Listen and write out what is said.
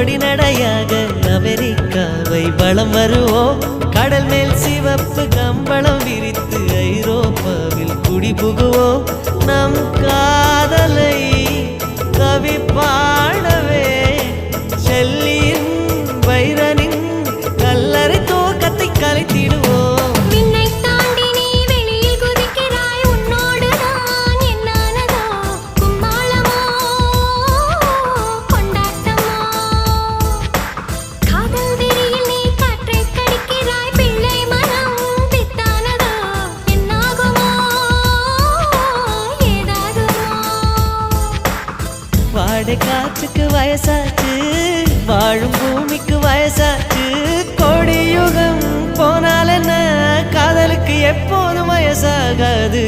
பொடி நடையாக அமெரிக்காவை வலம் வருவோம். கடல் மேல் சிவப்பு கம்பளம் விரித்து ஐரோப்பாவில் குடிபுகுவோம். நம் காதலை கவி பாடவே ஷெல்லியின் வைரனின் கல்லறை தோக்கத்தை கலைத்திடுவோம். வாடை காற்றுக்கு வயசாச்சு, வாழும் பூமிக்கு வயசாச்சு. கோடி யுகம் போனால் என்ன, காதலுக்கு எப்போதும் வயசாகாது.